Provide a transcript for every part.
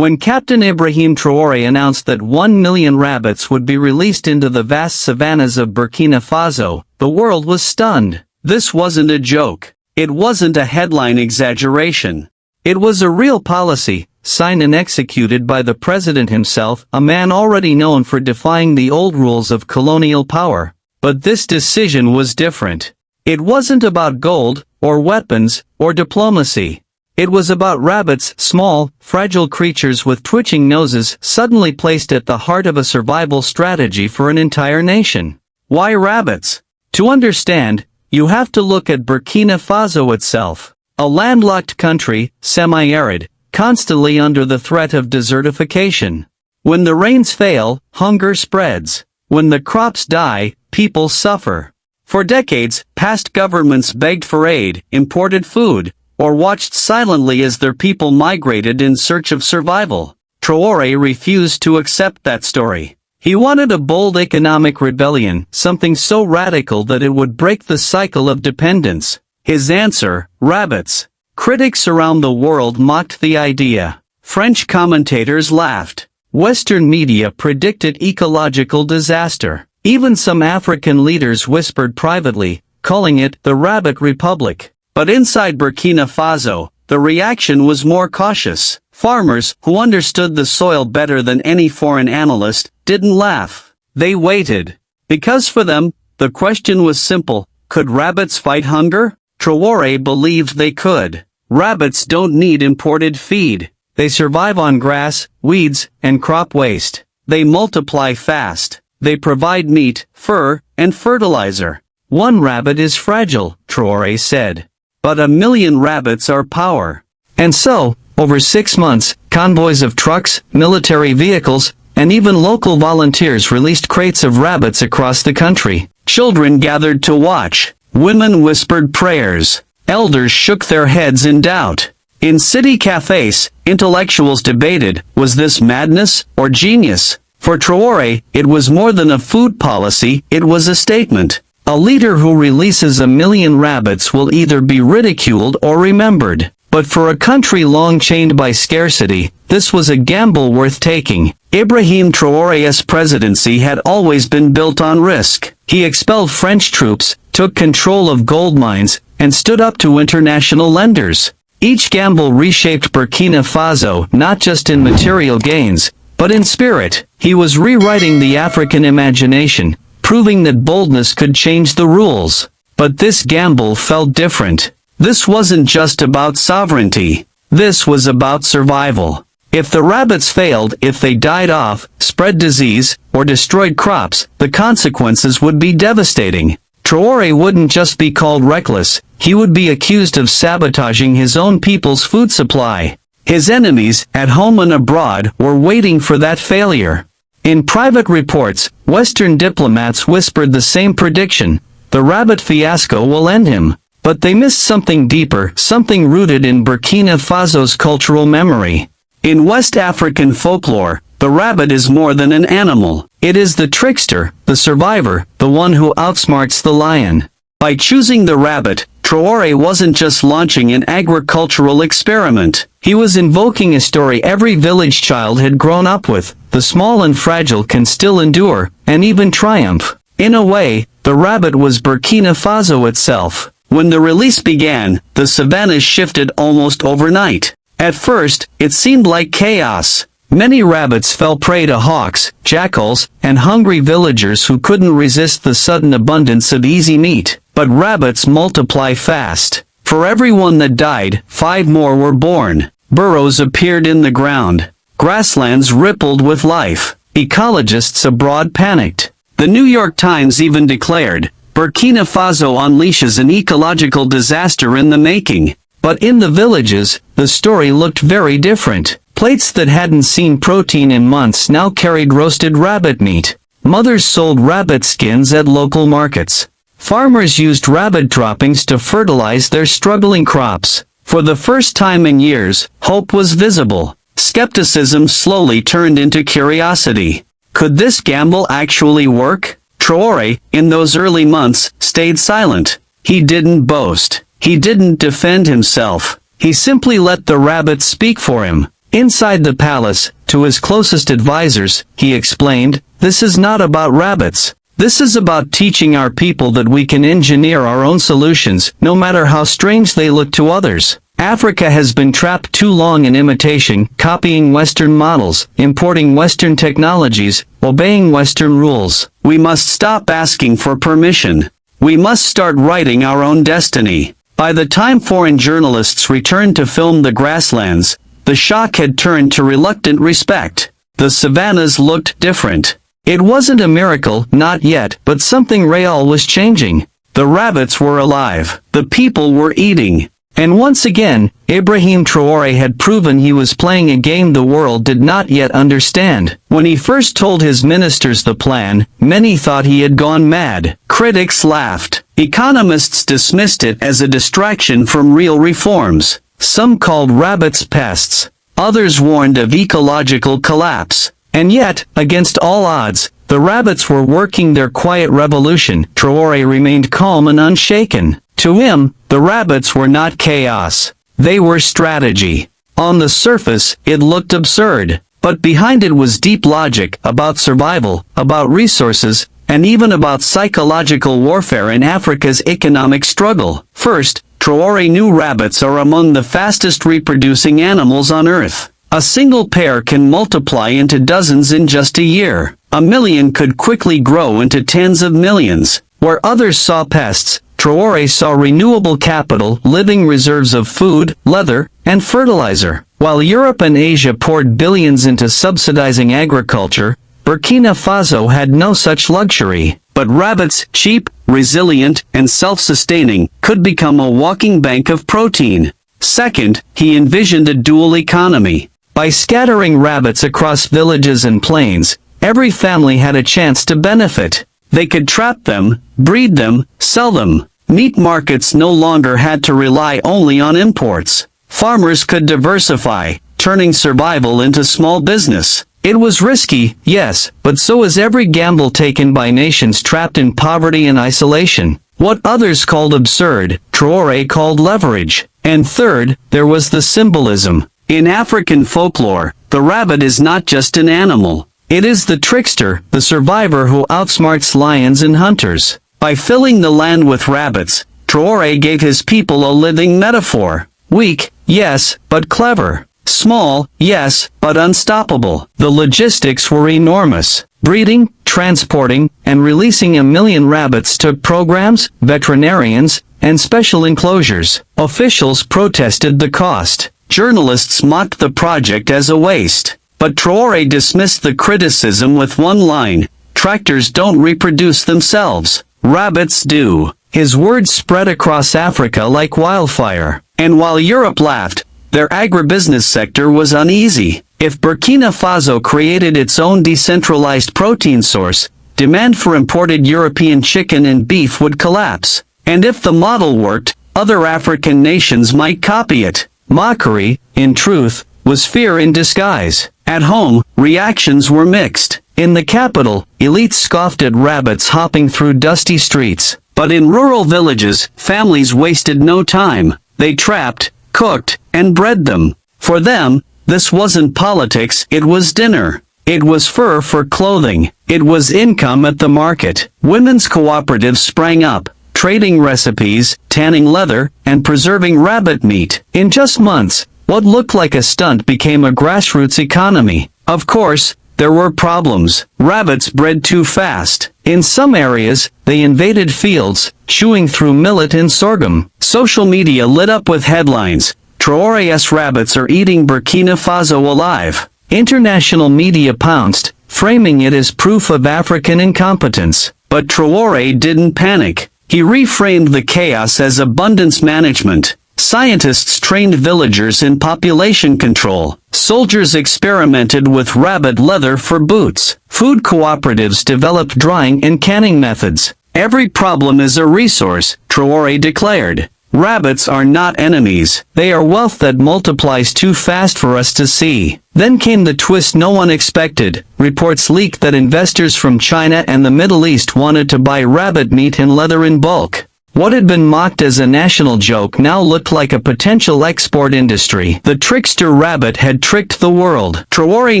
When Captain Ibrahim Traoré announced that 1 million rabbits would be released into the vast savannas of Burkina Faso, the world was stunned. This wasn't a joke. It wasn't a headline exaggeration. It was a real policy, signed and executed by the president himself, a man already known for defying the old rules of colonial power. But this decision was different. It wasn't about gold, or weapons, or diplomacy. It was about rabbits, small, fragile creatures with twitching noses, suddenly placed at the heart of a survival strategy for an entire nation. Why rabbits? To understand, you have to look at Burkina Faso itself. A landlocked country, semi-arid, constantly under the threat of desertification. When the rains fail, hunger spreads. When the crops die, people suffer. For decades, past governments begged for aid, imported food, or watched silently as their people migrated in search of survival. Traoré refused to accept that story. He wanted a bold economic rebellion, something so radical that it would break the cycle of dependence. His answer, rabbits. Critics around the world mocked the idea. French commentators laughed. Western media predicted ecological disaster. Even some African leaders whispered privately, calling it the Rabbit Republic. But inside Burkina Faso, the reaction was more cautious. Farmers, who understood the soil better than any foreign analyst, didn't laugh. They waited. Because for them, the question was simple: could rabbits fight hunger? Traoré believed they could. Rabbits don't need imported feed. They survive on grass, weeds, and crop waste. They multiply fast. They provide meat, fur, and fertilizer. One rabbit is fragile, Traoré said. But 1 million rabbits are power. And so, over 6 months, convoys of trucks, military vehicles, and even local volunteers released crates of rabbits across the country. Children gathered to watch. Women whispered prayers. Elders shook their heads in doubt. In city cafes, intellectuals debated, was this madness or genius? For Traoré, it was more than a food policy, it was a statement. A leader who releases 1 million rabbits will either be ridiculed or remembered. But for a country long chained by scarcity, this was a gamble worth taking. Ibrahim Traoré's presidency had always been built on risk. He expelled French troops, took control of gold mines, and stood up to international lenders. Each gamble reshaped Burkina Faso not just in material gains, but in spirit. He was rewriting the African imagination, proving that boldness could change the rules. But this gamble felt different. This wasn't just about sovereignty. This was about survival. If the rabbits failed, if they died off, spread disease, or destroyed crops, the consequences would be devastating. Traoré wouldn't just be called reckless, he would be accused of sabotaging his own people's food supply. His enemies, at home and abroad, were waiting for that failure. In private reports, Western diplomats whispered the same prediction: the rabbit fiasco will end him. But they missed something deeper, something rooted in Burkina Faso's cultural memory. In West African folklore, the rabbit is more than an animal. It is the trickster, the survivor, the one who outsmarts the lion. By choosing the rabbit, Traoré wasn't just launching an agricultural experiment. He was invoking a story every village child had grown up with: the small and fragile can still endure, and even triumph. In a way, the rabbit was Burkina Faso itself. When the release began, the savannas shifted almost overnight. At first, it seemed like chaos. Many rabbits fell prey to hawks, jackals, and hungry villagers who couldn't resist the sudden abundance of easy meat. But rabbits multiply fast. For every one that died, 5 more were born. Burrows appeared in the ground. Grasslands rippled with life. Ecologists abroad panicked. The New York Times even declared, "Burkina Faso unleashes an ecological disaster in the making." But in the villages, the story looked very different. Plates that hadn't seen protein in months now carried roasted rabbit meat. Mothers sold rabbit skins at local markets. Farmers used rabbit droppings to fertilize their struggling crops. For the first time in years, hope was visible. Skepticism slowly turned into curiosity. Could this gamble actually work? Traoré, in those early months, stayed silent. He didn't boast. He didn't defend himself. He simply let the rabbits speak for him. Inside the palace, to his closest advisors, he explained, "This is not about rabbits. This is about teaching our people that we can engineer our own solutions, no matter how strange they look to others. Africa has been trapped too long in imitation, copying Western models, importing Western technologies, obeying Western rules. We must stop asking for permission. We must start writing our own destiny." By the time foreign journalists returned to film the grasslands, the shock had turned to reluctant respect. The savannas looked different. It wasn't a miracle, not yet, but something real was changing. The rabbits were alive. The people were eating. And once again, Ibrahim Traoré had proven he was playing a game the world did not yet understand. When he first told his ministers the plan, many thought he had gone mad. Critics laughed. Economists dismissed it as a distraction from real reforms. Some called rabbits pests. Others warned of ecological collapse. And yet, against all odds, the rabbits were working their quiet revolution. Traoré remained calm and unshaken. To him, the rabbits were not chaos. They were strategy. On the surface, it looked absurd. But behind it was deep logic about survival, about resources, and even about psychological warfare in Africa's economic struggle. First, Traoré knew rabbits are among the fastest reproducing animals on Earth. A single pair can multiply into dozens in just a year. A million could quickly grow into tens of millions. Where others saw pests, Traoré saw renewable capital, living reserves of food, leather, and fertilizer. While Europe and Asia poured billions into subsidizing agriculture, Burkina Faso had no such luxury. But rabbits, cheap, resilient, and self-sustaining, could become a walking bank of protein. Second, he envisioned a dual economy. By scattering rabbits across villages and plains, every family had a chance to benefit. They could trap them, breed them, sell them. Meat markets no longer had to rely only on imports. Farmers could diversify, turning survival into small business. It was risky, yes, but so was every gamble taken by nations trapped in poverty and isolation. What others called absurd, Traoré called leverage. And third, there was the symbolism. In African folklore, the rabbit is not just an animal. It is the trickster, the survivor who outsmarts lions and hunters. By filling the land with rabbits, Traoré gave his people a living metaphor. Weak, yes, but clever. Small, yes, but unstoppable. The logistics were enormous. Breeding, transporting, and releasing 1 million rabbits took programs, veterinarians, and special enclosures. Officials protested the cost. Journalists mocked the project as a waste. But Traoré dismissed the criticism with one line: "Tractors don't reproduce themselves. Rabbits do." His words spread across Africa like wildfire. And while Europe laughed, their agribusiness sector was uneasy. If Burkina Faso created its own decentralized protein source, demand for imported European chicken and beef would collapse. And if the model worked, other African nations might copy it. Mockery, in truth, was fear in disguise. At home, reactions were mixed. In the capital, elites scoffed at rabbits hopping through dusty streets. But in rural villages, families wasted no time. They trapped, cooked, and bred them. For them, this wasn't politics, it was dinner. It was fur for clothing. It was income at the market. Women's cooperatives sprang up, trading recipes, tanning leather, and preserving rabbit meat. In just months, what looked like a stunt became a grassroots economy. Of course, there were problems. Rabbits bred too fast. In some areas, they invaded fields, chewing through millet and sorghum. Social media lit up with headlines: "Traoré's rabbits are eating Burkina Faso alive." International media pounced, framing it as proof of African incompetence. But Traoré didn't panic. He reframed the chaos as abundance management. Scientists trained villagers in population control. Soldiers experimented with rabbit leather for boots. Food cooperatives developed drying and canning methods. "Every problem is a resource," Traoré declared. "Rabbits are not enemies. They are wealth that multiplies too fast for us to see." Then came the twist no one expected. Reports leaked that investors from China and the Middle East wanted to buy rabbit meat and leather in bulk. What had been mocked as a national joke now looked like a potential export industry. The trickster rabbit had tricked the world. Traoré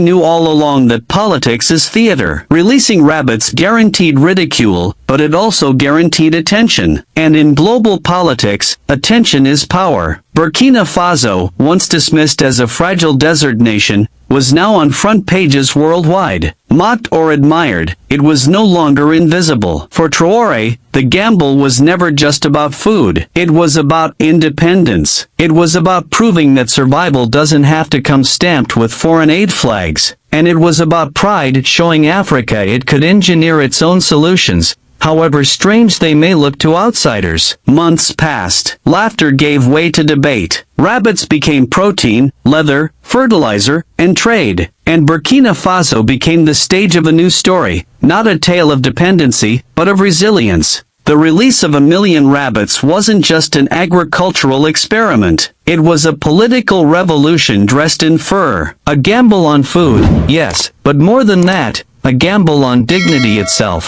knew all along that politics is theater. Releasing rabbits guaranteed ridicule, but it also guaranteed attention. And in global politics, attention is power. Burkina Faso, once dismissed as a fragile desert nation, was now on front pages worldwide. Mocked or admired, it was no longer invisible. For Traoré, the gamble was never just about food. It was about independence. It was about proving that survival doesn't have to come stamped with foreign aid flags. And it was about pride showing Africa it could engineer its own solutions, however strange they may look to outsiders. Months passed. Laughter gave way to debate. Rabbits became protein, leather, fertilizer, and trade. And Burkina Faso became the stage of a new story, not a tale of dependency, but of resilience. The release of 1 million rabbits wasn't just an agricultural experiment. It was a political revolution dressed in fur. A gamble on food, yes, but more than that, a gamble on dignity itself.